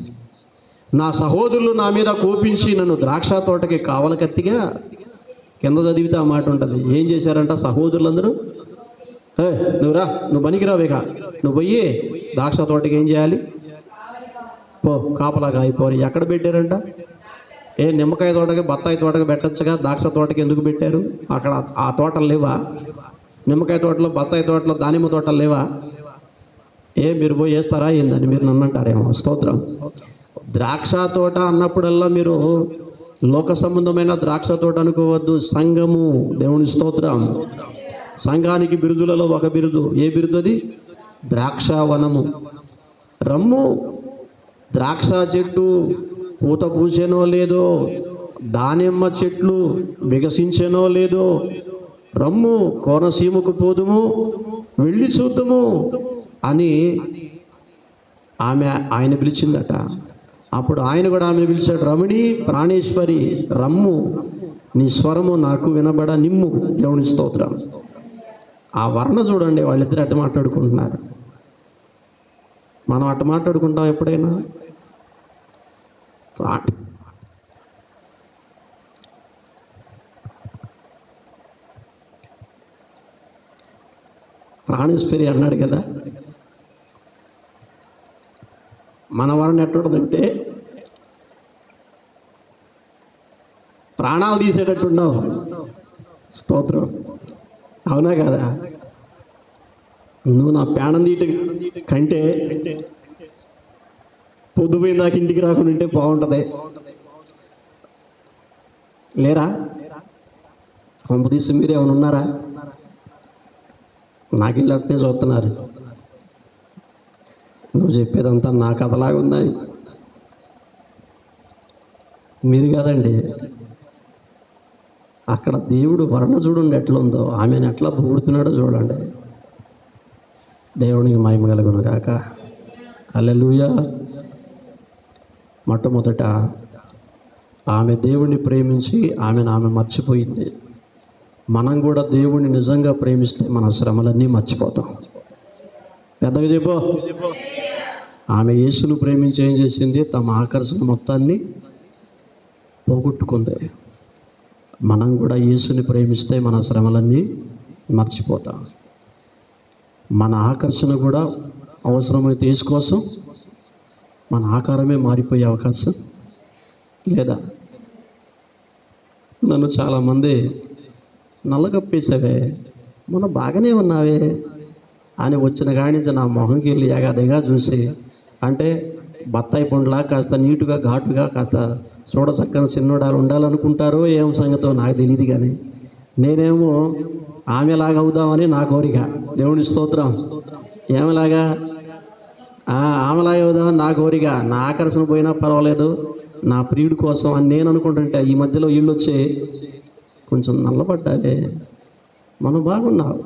నా సహోదరులు నా మీద కోపించి నన్ను ద్రాక్ష తోటకి కావలకత్తిగా, కింద చదివితే ఆ మాట ఉంటుంది. ఏం చేశారంట సహోదరులందరూ? నువ్వురా, నువ్వు పనికిరావేక, నువ్వు పోయి ద్రాక్ష తోటకి ఏం చేయాలి? పో, కాపలాగా అయిపోయి. ఎక్కడ పెట్టారంట? నిమ్మకాయ తోటకి, బత్తాయి తోటకి పెట్టచ్చుగా, ద్రాక్ష తోటకి ఎందుకు పెట్టారు? అక్కడ ఆ తోటలు లేవా? నిమ్మకాయ తోటలో, బత్తాయి తోటలో, దానిమ్మ తోటలు లేవా? మీరు పోయి వేస్తారా ఏందని మీరు నన్ను అంటారేమో. స్తోత్రం. ద్రాక్ష తోట అన్నప్పుడల్లా మీరు లోక సంబంధమైన ద్రాక్ష తోట అనుకోవద్దు. సంఘము. దేవుని స్తోత్రం. సంఘానికి బిరుదులలో ఒక బిరుదు. ఏ బిరుదు అది? ద్రాక్షావనము. రమ్ము, ద్రాక్ష చెట్టు పూత పూసేనో లేదో, దానిమ్మ చెట్లు వికసించేనో లేదో, రమ్ము కోనసీమకు పోదుము, వెళ్ళి చూద్దాము అని ఆయన పిలిచిందట. అప్పుడు ఆయన కూడా ఆమె పిలిచాడు, రమణి, ప్రాణేశ్వరి, రమ్ము, నీ స్వరము నాకు వినబడ నిమ్ము. దేవుని స్తోత్రం. ఆ వర్ణ చూడండి, వాళ్ళిద్దరు అట్ట మాట్లాడుకుంటున్నారు. మనం అట్ట మాట్లాడుకుంటాం ఎప్పుడైనా? ప్రాణేశ్వరి అన్నాడు కదా, మన వర్ణ ఎట్టుంటుందంటే ప్రాణాలు తీసేటట్టున్నావు. స్తోత్రం. అవునా కదా? నువ్వు నా ప్రాణం తీట కంటే పొద్దుపోయిన దాకా ఇంటికి రాకుండా ఉంటే బాగుంటుంది లేరా? కొంపదీసి మీరు ఏమైనా ఉన్నారా? నాకు ఇల్లట్నే చూస్తున్నారు. నువ్వు చెప్పేదంతా నా కథలాగా ఉందా? మీరు కాదండి, అక్కడ దేవుడు వర్ణ చూడండి ఎట్లుందో, ఆమెను ఎట్లా పొగుడుతున్నాడో చూడండి. దేవునికి మహిమ కలుగును గాక. హల్లెలూయా. మొట్టమొదట ఆమె దేవుణ్ణి ప్రేమించి ఆమె మర్చిపోయింది. మనం కూడా దేవుణ్ణి నిజంగా ప్రేమిస్తే మన శ్రమలన్నీ మర్చిపోతాం. పెద్దగా చెప్పు. ఆమె యేసును ప్రేమించి ఏం చేసింది? తమ ఆకర్షణ మొత్తాన్ని పోగొట్టుకుంది. మనం కూడా యేసుని ప్రేమిస్తే మన శ్రమలన్నీ మర్చిపోతాం. మన ఆకర్షణ కూడా అవసరమైతే యేసు కోసం మన ఆకారమే మారిపోయే అవకాశం లేదా? నన్ను చాలామంది నల్లగప్పేసావే, మొన్న బాగానే ఉన్నావే అని వచ్చిన కాడి నుంచి నా మొహంకి వెళ్ళి ఎగాదిగా చూసి, అంటే బత్తాయి పండులా కాస్త నీటుగా ఘాటుగా కాస్త చూడ చక్కని చిన్నోడాలు ఉండాలనుకుంటారో ఏం సంగతో నాకు తెలియదు. కానీ నేనేమో ఆమెలాగా అవుదామని నా కోరిక. దేవుని స్తోత్రం. ఏమలాగా? ఆమెలాగా అవుదామని నా కోరిక. నా ఆకర్షణ పోయినా పర్వాలేదు, నా ప్రియుడి కోసం అని నేను అనుకుంటుంటే ఈ మధ్యలో వీళ్ళు వచ్చి కొంచెం నల్లబడ్డావే, మనం బాగున్నావు,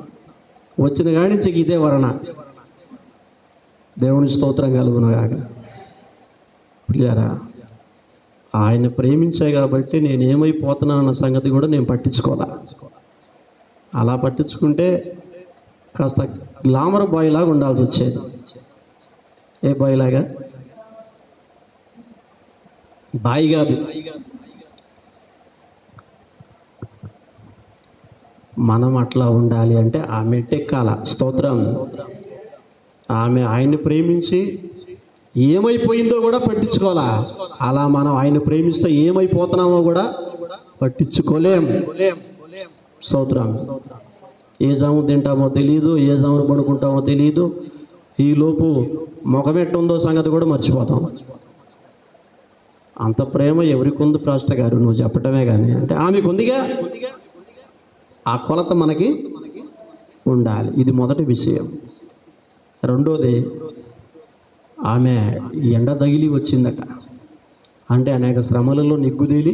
వచ్చిన కాడి నుంచి ఇదే వర్ణ. దేవుని స్తోత్రం కలుగునగాక. ప్రియారా, ఆయన ప్రేమించే కాబట్టి నేను ఏమైపోతున్నానన్న సంగతి కూడా నేను పట్టించుకోవాలా. అలా పట్టించుకుంటే కాస్త గ్లామర్ బాయ్ లాగా ఉండాల్సి వచ్చేది. ఏ బాయ్ లాగా? బాయ్ కాదు, మనం అట్లా ఉండాలి అంటే ఆమె ఎక్కాల. స్తోత్రం. ఆమె ఆయన్ని ప్రేమించి ఏమైపోయిందో కూడా పట్టించుకోవాలా. అలా మనం ఆయన్ని ప్రేమిస్తే ఏమైపోతున్నామో కూడా పట్టించుకోలేం. స్తోత్రం. ఏ జాము తింటామో తెలియదు, ఏ జామును పడుకుంటామో తెలియదు. ఈలోపు ముఖమెట్టుందో సంగతి కూడా మర్చిపోతాం. అంత ప్రేమ ఎవరికి ఉంది ప్రాస్టర్ గారు? నువ్వు చెప్పటమే కానీ అంటే ఆమెకు ఉందిగా. ఆ కొలత మనకి ఉండాలి. ఇది మొదటి విషయం. రెండోది, ఆమె ఎండ తగిలి వచ్చిందట. అంటే అనేక శ్రమలలో నిగ్గుదేలి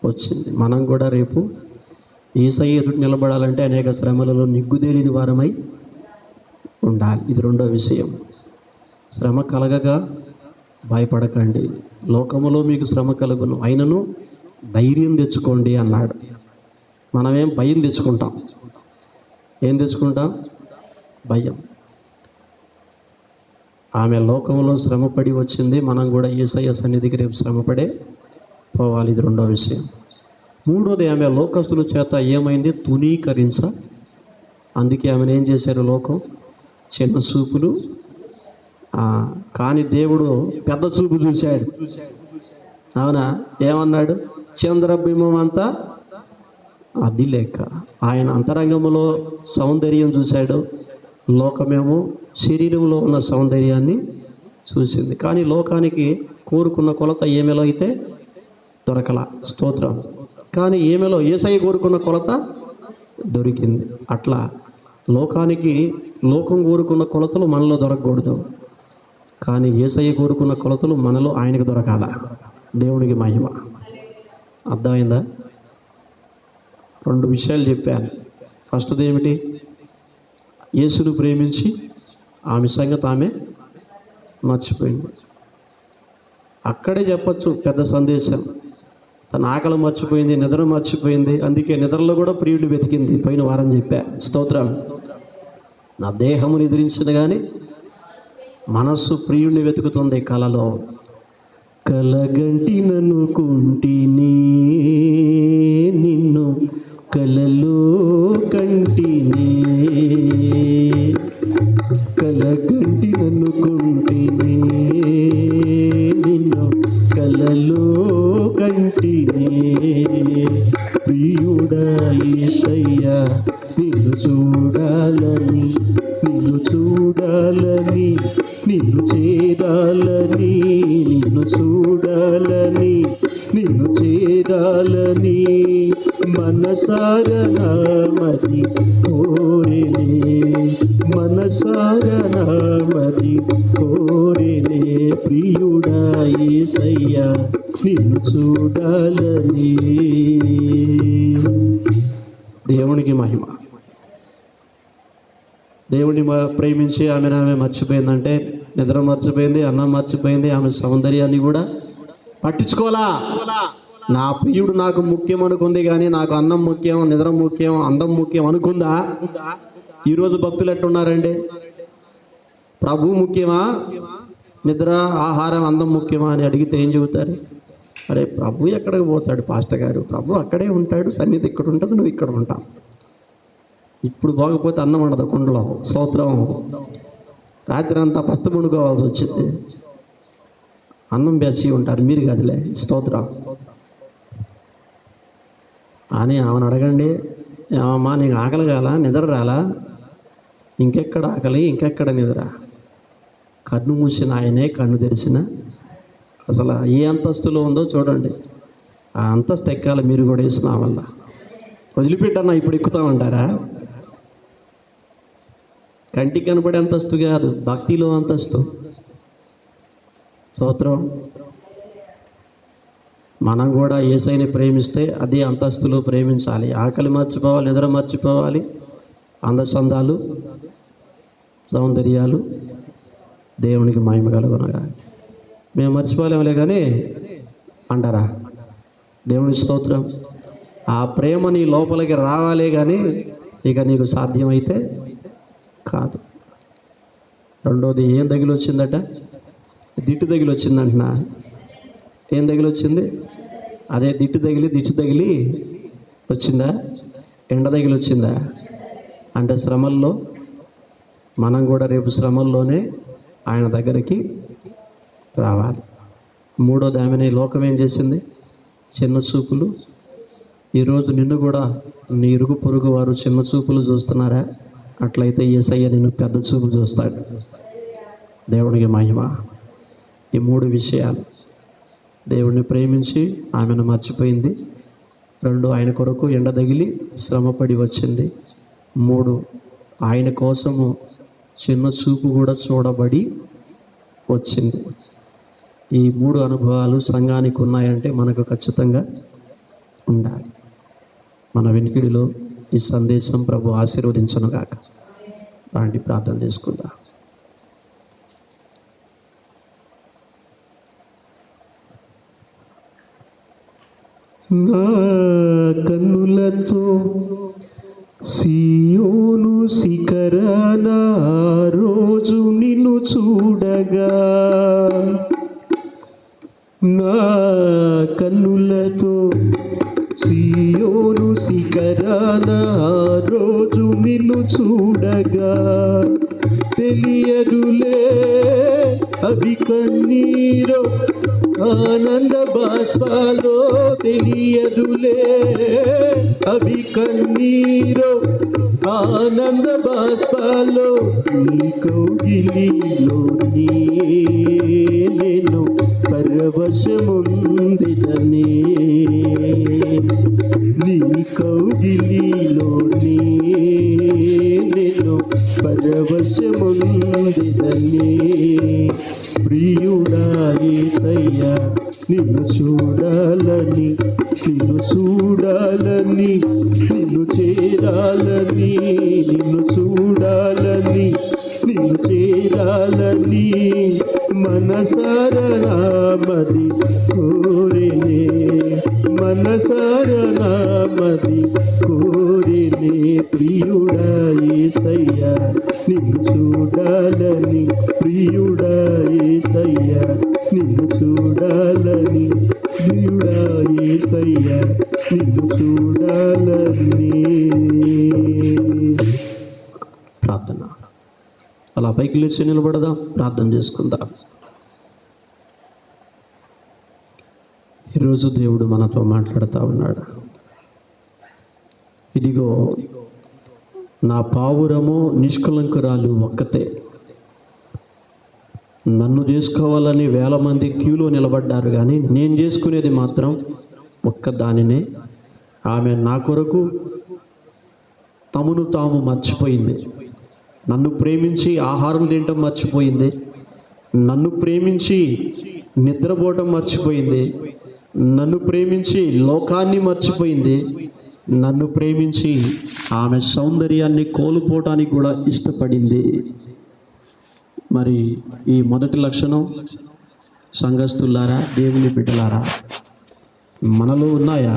వచ్చింది. మనం కూడా రేపు యేసయ్య ఎదుటి నిలబడాలంటే అనేక శ్రమలలో నిగ్గుదేలిని వారమై ఉండాలి. ఇది రెండో విషయం. శ్రమ కలగగా భయపడకండి, లోకములో మీకు శ్రమ కలుగును, అయినను ధైర్యం తెచ్చుకోండి అన్నాడు. మనమేం భయం తెచ్చుకుంటాం? ఏం తెచ్చుకుంటాం? భయం. ఆమె లోకంలో శ్రమపడి వచ్చింది, మనం కూడా యేసయ్య సన్నిధికి రేపు శ్రమపడే పోవాలి. ఇది రెండో విషయం. మూడోది, ఆమె లోకస్తుల చేత ఏమైంది? తునీకరించ. అందుకే ఆమెను ఏం చేశారు? లోకం చిన్న చూపులు. కానీ దేవుడు పెద్ద చూపు చూశాడు. అవునా? ఏమన్నాడు? చంద్రబింబం అంతా అది లెక్క. ఆయన అంతరంగంలో సౌందర్యం చూశాడు, లోకమేమో శరీరంలో ఉన్న సౌందర్యాన్ని చూసింది. కానీ లోకానికి కోరుకున్న కొలత ఏమేలో అయితే దొరకల. స్తోత్రం. కానీ ఏమేలో యేసయ్య కోరుకున్న కొలత దొరికింది. అట్లా లోకానికి లోకం కోరుకున్న కొలతలు మనలో దొరకకూడదు, కానీ యేసయ్య కోరుకున్న కొలతలు మనలో ఆయనకు దొరకాల. దేవునికి మహిమ. అర్థమైందా? రెండు విషయాలు చెప్పాను. ఫస్ట్ది ఏమిటి? యేసును ప్రేమించి ఆమె సంగతి ఆమె మర్చిపోయింది. అక్కడే చెప్పచ్చు పెద్ద సందేశం. తన ఆకలి మర్చిపోయింది, నిద్ర మర్చిపోయింది. అందుకే నిద్రలో కూడా ప్రియుడిని వెతికింది. పోయిన వారం చెప్పా. స్తోత్రం. నా దేహము నిద్రించింది కానీ మనస్సు ప్రియుడిని వెతుకుతుంది. కలలో కలగంటి నన్నుకుంటిని, నిన్ను కలలో కంటిని, కలగంటి నన్నుకుంటిని, నిన్ను కలలో కంటిని. ప్రియుడా యేసయ్యా నిన్ను చూడాలని, నిన్ను చూడాలని, నిన్ను చేరాలని, నిన్ను చూడాలని, నిన్ను చేరాలని మనసారా నామది కోరినే, మనసారా నామది కోరినే. ప్రియుడా యేసయ్యా నిన్ను చూడాలని. దేవునికి మహిమ. దేవుని ప్రేమించి ఆమె మర్చిపోయిందంటే నిద్ర మర్చిపోయింది, అన్నం మర్చిపోయింది, ఆమె సౌందర్యాన్ని కూడా పట్టించుకోవాలా. నా ప్రియుడు నాకు ముఖ్యం అనుకుంది కానీ నాకు అన్నం ముఖ్యం, నిద్ర ముఖ్యం, అందం ముఖ్యం అనుకుందా? ఈరోజు భక్తులు ఎట్టున్నారండి? ప్రభు ముఖ్యమా, నిద్ర ఆహారం అందం ముఖ్యమా అని అడిగితే ఏం చెబుతారు? అరే ప్రభు ఎక్కడికి పోతాడు పాస్టర్ గారు, ప్రభు అక్కడే ఉంటాడు, సన్నిధి ఇక్కడ ఉంటుంది, నువ్వు ఇక్కడ ఉంటావు. ఇప్పుడు బాగపోతే అన్నం ఉండదు కుండలో. స్తోత్రం. రాత్రి అంతా పస్తు పండుకోవాల్సి వచ్చింది. అన్నం బేచి ఉంటారు, మీరు కదిలే. స్తోత్రం అని ఆమెను అడగండి. ఏమమ్మా నీకు ఆకలి కాలా, నిద్ర రాలా? ఇంకెక్కడ ఆకలి, ఇంకెక్కడ నిద్ర? కన్ను మూసిన ఆయనే కన్ను తెరిచిన. అసలు ఏ అంతస్తులో ఉందో చూడండి. ఆ అంతస్తు ఎక్కాలి మీరు కూడా వేసిన వల్ల. వదిలిపెట్టన్నా ఇప్పుడు ఎక్కుతామంటారా? కంటికి కనపడే అంతస్తు కాదు, భక్తిలో అంతస్తు. స్తోత్రం. మనం కూడా యేసయ్యని ప్రేమిస్తే అదే అంతస్తులో ప్రేమించాలి. ఆకలి మర్చిపోవాలి, నిద్ర మర్చిపోవాలి, అందచందాలు, సౌందర్యాలు. దేవునికి మహిమ కలుగునగా. మేము మర్చిపోలేములే కానీ అంటారా? దేవుని స్తోత్రం. ఆ ప్రేమ నీ లోపలికి రావాలే కానీ ఇక నీకు సాధ్యమైతే కాదు. రెండోది ఏం తగిలి వచ్చిందట? దిట్టు తగిలి వచ్చిందంటున్నా. ఏం తగిలి వచ్చింది? అదే దిట్టు తగిలి వచ్చిందా? ఎండ తగిలి వచ్చిందా? అంటే శ్రమల్లో మనం కూడా రేపు శ్రమల్లోనే ఆయన దగ్గరికి రావాలి. మూడోది ఆమెని లోకం ఏం చేసింది? చిన్న చూపులు. ఈరోజు నిన్ను కూడా నీ ఇరుగు పొరుగు వారు చిన్న చూపులు చూస్తున్నారా? అట్లయితే యేసయ్య నిన్ను పెద్ద చూపు చూస్తాడు. దేవునికి మహిమ. ఈ మూడు విషయాలు. దేవుణ్ణి ప్రేమించి ఆమెను మర్చిపోయింది. 2, ఆయన కొరకు ఎండ తగిలి శ్రమపడి వచ్చింది. 3, ఆయన కోసము చిన్న చూపు కూడా చూడబడి వచ్చింది. ఈ 3 అనుభవాలు సంఘానికి ఉన్నాయంటే మనకు ఖచ్చితంగా ఉండాలి. మన వెనుకిడిలో ఈ సందేశం ప్రభు ఆశీర్వదించును గాక. రాండి ప్రార్థన చేసుకుందాం. నా కన్నులతో సీయోను శిఖరాన రోజు నిన్ను చూడగా, నా కన్నులతో సీయోను శిఖరాన రోజు నిన్ను చూడగా, తెలియదులే అవి కన్నీరో ఆనంద బాష్పాలో, తెలియదులే అవి కన్నీరో ఆనంద బాష్పాలో, నీ కౌగిలిలో నేను పరవశముందిననే, నీ కౌగిలిలో నేను పరవశముందిననే. ప్రియుడా యేసయ్యా నిన్ను చూడాలని, నిన్ను చూడాలని, నిన్ను చేరాలని, నిన్ను చూడాలని, నిన్ను చేరాలని మనసారా నామది కోరినే, మనసారా నామది కోరినే ప్రియుడా యేసయ్యా నిన్ను చూడాలని ప్రియుడా యేసయ్యా నిన్ను చూడాలని ప్రియుడా యేసయ్యా నిన్ను చూడాలని. ప్రార్థన. అలా పైకి లేచి నిలబడదాం, ప్రార్థన చేసుకుందాం. ఈరోజు దేవుడు మనతో మాట్లాడుతూ ఉన్నాడు. ఇదిగో నా పావురము నిష్కలంకురాలు ఒక్కతే. నన్ను చేసుకోవాలని వేల మంది క్యూలో నిలబడ్డారు, కానీ నేను చేసుకునేది మాత్రం ఒక్క దానినే. ఆమె నా కొరకు తమను తాము మర్చిపోయింది. నన్ను ప్రేమించి ఆహారం తినటం మర్చిపోయింది. నన్ను ప్రేమించి నిద్రపోవటం మర్చిపోయింది. నన్ను ప్రేమించి లోకాన్ని మర్చిపోయింది. నన్ను ప్రేమించి ఆమె సౌందర్యాన్ని కోల్పోవటానికి కూడా ఇష్టపడింది. మరి ఈ మొదటి లక్షణం సంఘస్థులారా, దేవుని బిడ్డలారా, మనలో ఉన్నాయా?